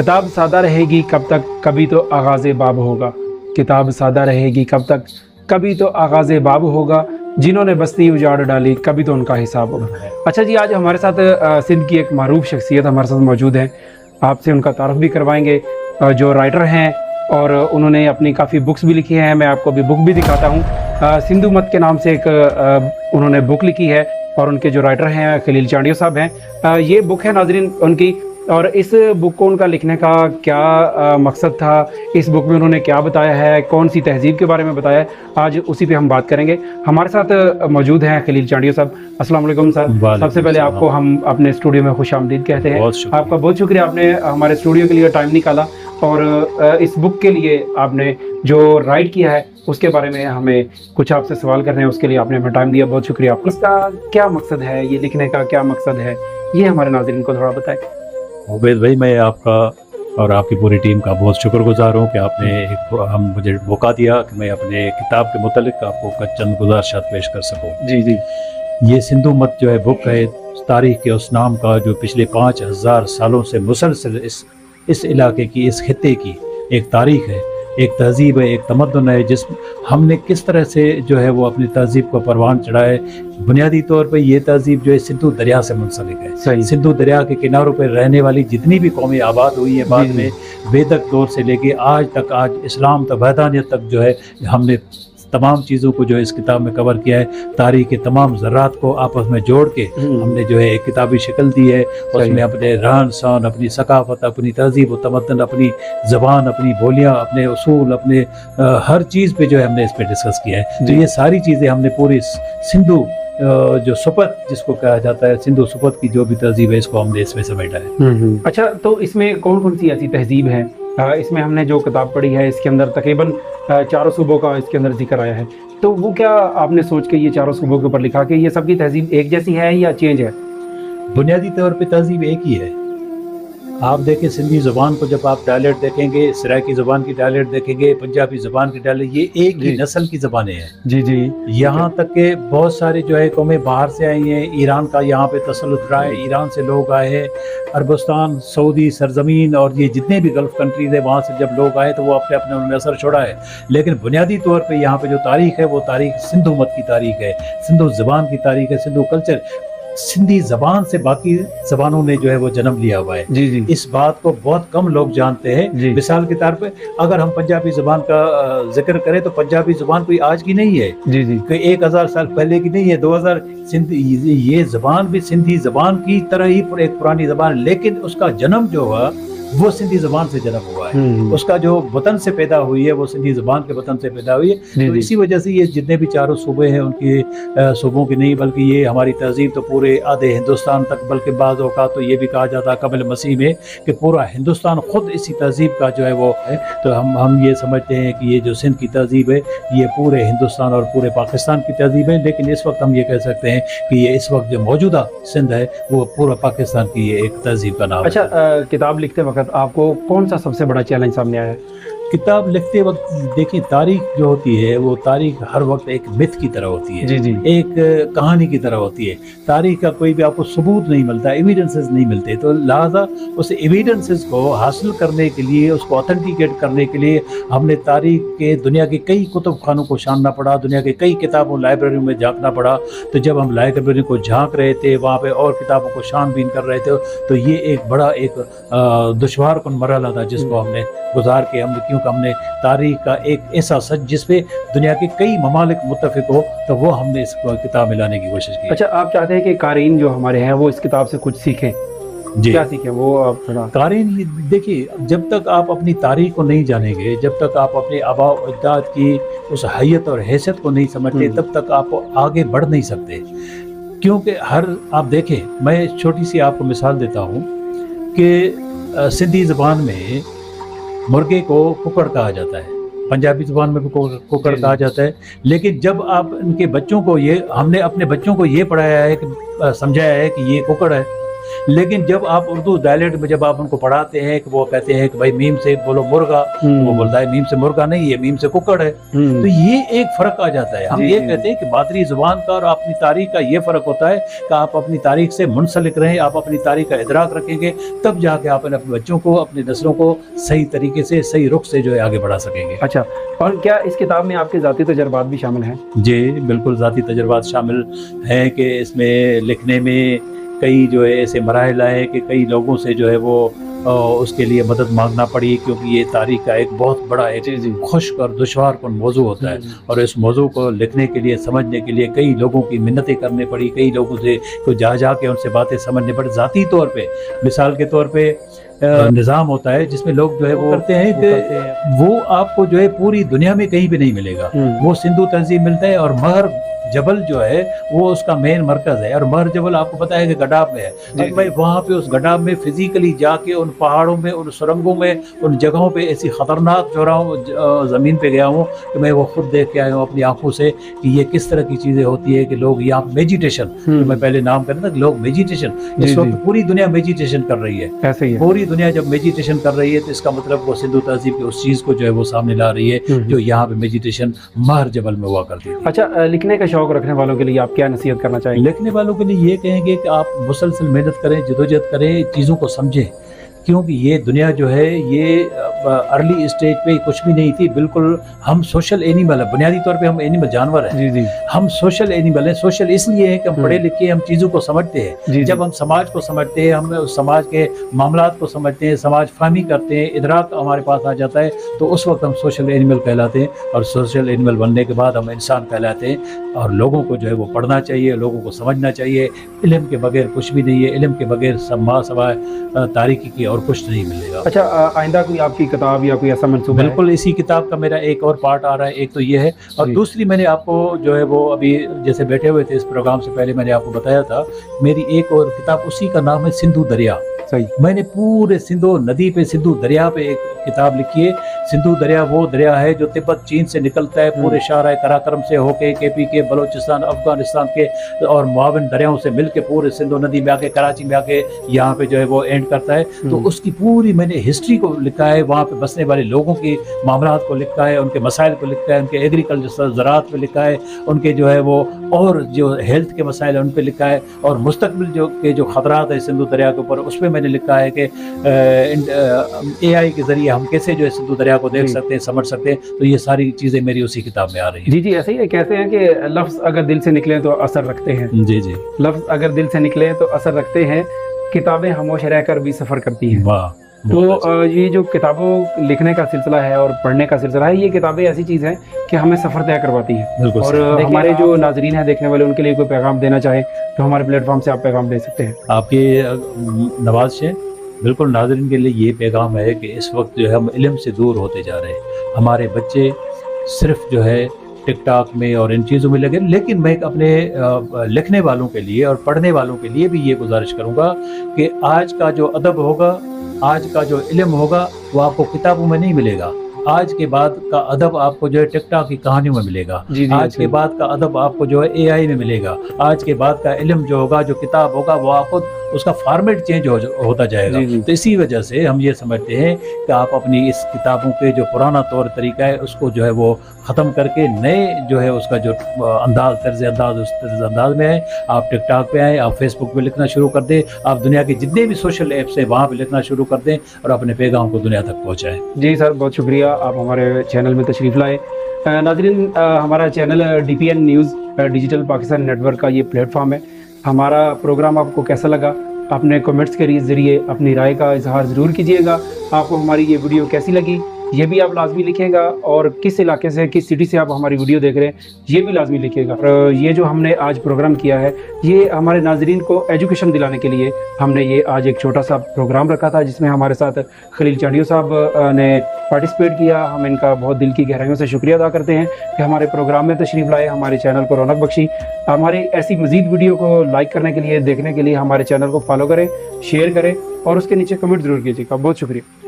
کتاب سادہ رہے گی کب تک، کبھی تو آغاز باب ہوگا۔ کتاب سادہ رہے گی کب تک، کبھی تو آغاز باب ہوگا۔ جنہوں نے بستی اجاڑ ڈالی، کبھی تو ان کا حساب ہوگا۔ اچھا جی، آج ہمارے ساتھ سندھ کی ایک معروف شخصیت ہمارے ساتھ موجود ہیں، آپ سے ان کا تعارف بھی کروائیں گے، جو رائٹر ہیں اور انہوں نے اپنی کافی بکس بھی لکھی ہیں۔ میں آپ کو ابھی بک بھی دکھاتا ہوں، سندھو مت کے نام سے ایک انہوں نے بک لکھی ہے، اور ان کے جو رائٹر ہیں خلیل چانڈیو صاحب ہیں۔ یہ بک ہے ناظرین ان کی، اور اس بک کو ان کا لکھنے کا کیا مقصد تھا، اس بک میں انہوں نے کیا بتایا ہے، کون سی تہذیب کے بارے میں بتایا ہے، آج اسی پہ ہم بات کریں گے۔ ہمارے ساتھ موجود ہیں خلیل چانڈیو صاحب۔ السلام علیکم سر۔ سب سے پہلے آپ کو ہم اپنے اسٹوڈیو میں خوش آمدید کہتے ہیں۔ آپ کا بہت شکریہ، آپ نے ہمارے اسٹوڈیو کے لیے ٹائم نکالا، اور اس بک کے لیے آپ نے جو رائٹ کیا ہے اس کے بارے میں ہمیں کچھ آپ سے سوال کرنے ہیں، اس کے لیے آپ نے ہمیں ٹائم دیا، بہت شکریہ آپ کا۔ اس کا کیا مقصد ہے، یہ لکھنے کا کیا مقصد ہے، یہ ہمارے ناظرین کو تھوڑا بتائیں۔ عبید بھائی، میں آپ کا اور آپ کی پوری ٹیم کا بہت شکر گزار ہوں کہ آپ نے مجھے موقع دیا کہ میں اپنے کتاب کے متعلق آپ کو چند گزارشات پیش کر سکوں۔ جی جی، یہ سندھو مت جو ہے بک ہے تاریخ کے اس نام کا جو پچھلے 5000 سالوں سے مسلسل اس علاقے کی، اس خطے کی ایک تاریخ ہے، ایک تہذیب ہے، ایک تمدن ہے، جس ہم نے کس طرح سے جو ہے وہ اپنی تہذیب کو پروان چڑھا ہے۔ بنیادی طور پہ یہ تہذیب جو ہے سندھو دریا سے منسلک ہے۔ سندھو دریا کے کناروں پہ رہنے والی جتنی بھی قومیں آباد ہوئی ہیں بعد میں، ویدک دور سے لے کے آج تک، آج اسلام تک، وحدانیت تک جو ہے ہم نے تمام چیزوں کو جو ہے اس کتاب میں کور کیا ہے۔ تاریخ کے تمام ذرات کو آپس میں جوڑ کے ہم نے جو ہے ایک کتابی شکل دی ہے۔ اس میں اپنے رہن سہن، اپنی ثقافت، اپنی تہذیب و تمدن، اپنی زبان، اپنی بولیاں، اپنے اصول، اپنے ہر چیز پہ جو ہے ہم نے اس پہ ڈسکس کیا ہے۔ تو یہ ساری چیزیں ہم نے پوری سندھو جو سپت جس کو کہا جاتا ہے، سندھو سپت کی جو بھی تہذیب ہے، اس کو ہم نے اس میں سمیٹا ہے۔ اچھا، تو اس میں کون کون سی ایسی تہذیب ہے؟ اس میں ہم نے جو کتاب پڑھی ہے، اس کے اندر تقریباً 4 صوبوں کا اس کے اندر ذکر آیا ہے، تو وہ کیا آپ نے سوچ کے یہ 4 صوبوں کے اوپر لکھا کہ یہ سب کی تہذیب ایک جیسی ہے یا چینج ہے؟ بنیادی طور پہ تہذیب ایک ہی ہے۔ آپ دیکھیں سندھی زبان کو، جب آپ ڈائلیکٹ دیکھیں گے، سرائکی زبان کی ڈائلیکٹ دیکھیں گے، پنجابی زبان کی ڈائلیکٹ، یہ ایک ہی نسل کی زبانیں ہیں۔ جی جی، یہاں تک کہ بہت ساری جو ہے قومیں باہر سے آئی ہیں، ایران کا یہاں پہ تسلط رہا ہے، ایران سے لوگ آئے ہیں، عربستان، سعودی سرزمین اور یہ جتنے بھی گلف کنٹریز ہیں، وہاں سے جب لوگ آئے تو وہ اپنے انہوں نے اثر چھوڑا ہے۔ لیکن بنیادی طور پہ یہاں پہ جو تاریخ ہے وہ تاریخ سندھو مت کی تاریخ ہے، سندھو زبان کی تاریخ ہے، سندھو کلچر۔ سندھی زبان سے باقی زبانوں نے جو ہے وہ جنم لیا ہوا ہے۔ جی جی، اس بات کو بہت کم لوگ جانتے ہیں۔ مثال کے طور پہ اگر ہم پنجابی زبان کا ذکر کریں تو پنجابی زبان کوئی آج کی نہیں ہے، جی جی، کوئی 1000 سال پہلے کی نہیں ہے، 2000 یہ زبان بھی سندھی زبان کی طرح ہی ایک پرانی زبان ہے، لیکن اس کا جنم جو ہوا وہ سندھی زبان سے جنم ہوا ہے۔ اس کا جو وطن سے پیدا ہوئی ہے وہ سندھی زبان کے وطن سے پیدا ہوئی ہے۔ تو اسی وجہ سے یہ جتنے بھی 4 صوبے ہیں ان کی صوبوں کی نہیں، بلکہ یہ ہماری تہذیب تو پورے آدھے ہندوستان تک، بلکہ بعض اوقات تو یہ بھی کہا جاتا ہے قبل مسیح میں کہ پورا ہندوستان خود اسی تہذیب کا جو ہے وہ ہے۔ تو ہم یہ سمجھتے ہیں کہ یہ جو سندھ کی تہذیب ہے یہ پورے ہندوستان اور پورے پاکستان کی تہذیب ہے، لیکن اس وقت ہم یہ کہہ سکتے ہیں کہ یہ اس وقت جو موجودہ سندھ ہے وہ پورا پاکستان کی ایک تہذیب کا نام ہے۔ اچھا، کتاب لکھتے وقت آپ کو کون سا سب سے بڑا چیلنج سامنے آیا ہے؟ کتاب لکھتے وقت دیکھیں، تاریخ جو ہوتی ہے وہ تاریخ ہر وقت ایک متھ کی طرح ہوتی ہے، جی جی، ایک کہانی کی طرح ہوتی ہے۔ تاریخ کا کوئی بھی آپ کو ثبوت نہیں ملتا، ایویڈنسز نہیں ملتے، تو لہٰذا اس ایویڈنسز کو حاصل کرنے کے لیے، اس کو آتھینٹیکیٹ کرنے کے لیے ہم نے تاریخ کے دنیا کے کئی کتب خانوں کو چھاننا پڑا، دنیا کے کئی کتابوں لائبریریوں میں جھانکنا پڑا۔ تو جب ہم لائبریری کو جھانک رہے تھے، وہاں پہ اور کتابوں کو چھان بین کر رہے تھے، تو یہ ایک بڑا ایک دشوار کن مرحلہ تھا جس کو ہم نے گزار کے کیونکہ ہم نے تاریخ کا ایک ایسا سچ جس پہ دنیا کے کئی ممالک متفق ہو، تو وہ ہم نے اس کتاب میں لانے کی کوشش کی۔ اچھا، آپ چاہتے ہیں کہ قارئین جو ہمارے ہیں وہ اس کتاب سے کچھ سیکھیں؟ جی، کیا سیکھیں وہ آپ تھوڑا؟ قارئین دیکھیے، جب تک آپ اپنی تاریخ کو نہیں جانیں گے، جب تک آپ اپنے آباء و اجداد کی اس حیت اور حیثیت کو نہیں سمجھتے، تب تک آپ آگے بڑھ نہیں سکتے۔ کیونکہ آپ دیکھیں، میں چھوٹی سی آپ کو مثال دیتا ہوں کہ سندھی زبان میں مرغے کو ککڑ کہا جاتا ہے، پنجابی زبان میں بھی ککڑ کہا جاتا ہے، لیکن جب آپ ان کے بچوں کو ہم نے اپنے بچوں کو یہ پڑھایا ہے کہ سمجھایا ہے کہ یہ ککڑ ہے، لیکن جب آپ اردو ڈائلیکٹ میں جب آپ ان کو پڑھاتے ہیں کہ وہ کہتے ہیں کہ بھائی میم سے بولو مرغا، وہ بولتا ہے میم سے مرغا نہیں ہے، میم سے ککڑ ہے، تو یہ ایک فرق آ جاتا ہے۔ ہم یہ کہتے ہیں کہ مادری زبان کا اور اپنی تاریخ کا یہ فرق ہوتا ہے کہ آپ اپنی تاریخ سے منسلک رہیں، آپ اپنی تاریخ کا ادراک رکھیں گے، تب جا کے آپ اپنے بچوں کو، اپنی نسلوں کو صحیح طریقے سے، صحیح رخ سے جو ہے آگے بڑھا سکیں گے۔ اچھا، اور کیا اس کتاب میں آپ کے ذاتی تجربات بھی شامل ہیں؟ جی بالکل، ذاتی تجربات شامل ہیں کہ اس میں لکھنے میں کئی جو ہے ایسے مراحل آئے کہ کئی لوگوں سے جو ہے وہ اس کے لیے مدد مانگنا پڑی، کیونکہ یہ تاریخ کا ایک بہت بڑا ایک خشک اور دشوار کن موضوع ہوتا ہے، اور اس موضوع کو لکھنے کے لیے، سمجھنے کے لیے کئی لوگوں کی منتیں کرنی پڑی، کئی لوگوں سے کو جا کے ان سے باتیں سمجھنے پڑی۔ ذاتی طور پہ مثال کے طور پہ نظام ہوتا ہے جس میں لوگ جو ہے وہ کرتے ہیں کہ وہ آپ کو جو ہے پوری دنیا میں کہیں بھی نہیں ملے گا، وہ سندھو تہذیب ملتا ہے، اور مہر جبل جو ہے وہ اس کا مین مرکز ہے، اور مہر جبل آپ کو پتا ہے کہ گڈاب میں ہے، اور میں وہاں پہ اس گڈاب میں فزیکلی جا کے ان پہاڑوں میں، ان سرنگوں میں، ان جگہوں پہ ایسی خطرناک چوراہوں زمین پہ گیا ہوں کہ میں وہ خود دیکھ کے آیا ہوں اپنی آنکھوں سے کہ یہ کس طرح کی چیزیں ہوتی ہے کہ لوگ یہاں میڈیٹیشن، میں پہلے نام کرتا تھا کہ لوگ میڈیٹیشن، اس وقت پوری دنیا میڈیٹیشن کر رہی ہے، ایسے ہی پوری دنیا جب میڈیٹیشن کر رہی ہے تو اس کا مطلب وہ سندھو تہذیب کی اس چیز کو جو ہے وہ سامنے لا رہی ہے جو یہاں پہ میڈیٹیشن مہر جبل میں ہوا کرتی تھی۔ اچھا، لکھنے کا شوق رکھنے والوں کے لیے آپ کیا نصیحت کرنا چاہیں گے؟ لکھنے والوں کے لیے یہ کہیں گے کہ آپ مسلسل محنت کریں، جدوجہد کریں، چیزوں کو سمجھیں، کیونکہ یہ دنیا جو ہے یہ ارلی اسٹیج پہ کچھ بھی نہیں تھی، بالکل ہم سوشل اینیمل ہیں، بنیادی طور پہ ہم اینیمل جانور ہیں، ہم سوشل اینیمل ہیں۔ سوشل اس لیے ہے کہ ہم پڑھے لکھے، ہم چیزوں کو سمجھتے ہیں، جب ہم سماج کو سمجھتے ہیں، ہم سماج کے معاملات کو سمجھتے ہیں، سماج فہمی کرتے ہیں، ادراک ہمارے پاس آ جاتا ہے، تو اس وقت ہم سوشل اینیمل کہلاتے ہیں، اور سوشل اینیمل بننے کے بعد ہم انسان کہلاتے ہیں، اور لوگوں کو جو ہے وہ پڑھنا چاہیے، لوگوں کو سمجھنا چاہیے۔ علم کے بغیر کچھ بھی نہیں ہے، علم کے بغیر سوائے تاریخی کی اور کچھ نہیں ملے گا۔ اچھا، آئندہ کوئی آپ کی کتاب یا کوئی ایسا منصوبہ؟ بالکل، اسی کتاب کا میرا ایک اور پارٹ آ رہا ہے، ایک تو یہ ہے، اور دوسری میں نے آپ کو جو ہے وہ ابھی جیسے بیٹھے ہوئے تھے اس پروگرام سے پہلے میں نے آپ کو بتایا تھا، میری ایک اور کتاب اسی کا نام ہے سندھو دریا۔ میں نے پورے سندھو ندی پہ، سندھو دریا پہ ایک کتاب لکھی ہے۔ سندھو دریا وہ دریا ہے جو تبت چین سے نکلتا ہے، پورے شاہراہ قراقرم سے ہو کے KP کے، بلوچستان، افغانستان کے اور معاون دریاؤں سے مل کے پورے سندھو ندی میں آ کے کراچی میں آ کے یہاں پہ جو ہے وہ اینڈ کرتا ہے۔ تو اس کی پوری میں نے ہسٹری کو لکھا ہے، وہاں پہ بسنے والے لوگوں کی معاملات کو لکھا ہے، ان کے مسائل کو لکھا ہے، ان کے ایگریکلچر زراعت پہ لکھا ہے، ان کے جو ہے وہ اور جو ہیلتھ کے مسائل ہیں ان پہ لکھا ہے، اور مستقبل جو خطرات ہیں سندھو دریا کے اوپر اس پہ میں نے لکھا ہے کہ AI کے ذریعے ہم کیسے جو ہے سندھو دریا کو دیکھ سکتے ہیں، سمجھ سکتے ہیں۔ تو یہ ساری چیزیں میری اسی کتاب میں آ رہی ہیں۔ جی ایسے ہی کہتے ہیں کہ لفظ اگر دل سے نکلے تو اثر رکھتے ہیں۔ جی لفظ اگر دل سے نکلے تو اثر رکھتے ہیں، کتابیں خاموش رہ کر بھی سفر کرتی ہیں۔ واہ، تو یہ جو کتابوں لکھنے کا سلسلہ ہے اور پڑھنے کا سلسلہ ہے، یہ کتابیں ایسی چیز ہیں کہ ہمیں سفر طے کرواتی ہیں، اور ہمارے جو ناظرین ہیں، دیکھنے والے، ان کے لیے کوئی پیغام دینا چاہیں تو ہمارے پلیٹ فارم سے آپ پیغام دے سکتے ہیں۔ آپ کی نوازش ہے، بالکل ناظرین کے لیے یہ پیغام ہے کہ اس وقت جو ہے ہم علم سے دور ہوتے جا رہے ہیں، ہمارے بچے صرف جو ہے ٹک ٹاک میں اور ان چیزوں میں لگے، لیکن میں اپنے لکھنے والوں کے لیے اور پڑھنے والوں کے لیے بھی یہ گزارش کروں گا کہ آج کا جو ادب ہوگا، آج کا جو علم ہوگا وہ آپ کو کتابوں میں نہیں ملے گا، آج کے بعد کا ادب آپ کو جو ہے ٹک ٹاک کی کہانیوں میں ملے گا، آج کے بعد کا ادب آپ کو جو ہے AI میں ملے گا، آج کے بعد کا علم جو ہوگا، جو کتاب ہوگا، وہ آپ کو اس کا فارمیٹ چینج ہوتا جائے گا۔ تو اسی وجہ سے ہم یہ سمجھتے ہیں کہ آپ اپنی اس کتابوں کے جو پرانا طور طریقہ ہے اس کو جو ہے وہ ختم کر کے نئے جو ہے اس کا جو انداز، طرز انداز، اس طرز انداز میں ہے، آپ ٹک ٹاک پہ آئیں، آپ فیس بک پہ لکھنا شروع کر دیں، آپ دنیا کے جتنے بھی سوشل ایپس ہیں وہاں پہ لکھنا شروع کر دیں اور اپنے پیغام کو دنیا تک پہنچائیں۔ جی سر، بہت شکریہ، آپ ہمارے چینل میں تشریف لائے۔ ناظرین، ہمارا channel DPN news digital Pakistan network کا یہ پلیٹ فارم ہے۔ ہمارا پروگرام آپ کو کیسا لگا؟ اپنے کمنٹس کے ذریعے اپنی رائے کا اظہار ضرور کیجیے گا۔ آپ کو ہماری یہ ویڈیو کیسی لگی یہ بھی آپ لازمی لکھیں گا، اور کس علاقے سے، کس سٹی سے آپ ہماری ویڈیو دیکھ رہے ہیں یہ بھی لازمی لکھیے گا۔ اور یہ جو ہم نے آج پروگرام کیا ہے، یہ ہمارے ناظرین کو ایجوکیشن دلانے کے لیے ہم نے یہ آج ایک چھوٹا سا پروگرام رکھا تھا، جس میں ہمارے ساتھ خلیل چانڈیو صاحب نے پارٹیسپیٹ کیا۔ ہم ان کا بہت دل کی گہرائیوں سے شکریہ ادا کرتے ہیں کہ ہمارے پروگرام میں تشریف لائے، ہمارے چینل کو رونق بخشی۔ ہماری ایسی مزید ویڈیو کو لائک کرنے کے لیے، دیکھنے کے لیے ہمارے چینل کو فالو کریں، شیئر کریں اور اس کے نیچے کمنٹ ضرور کیجیے گا۔ بہت شکریہ۔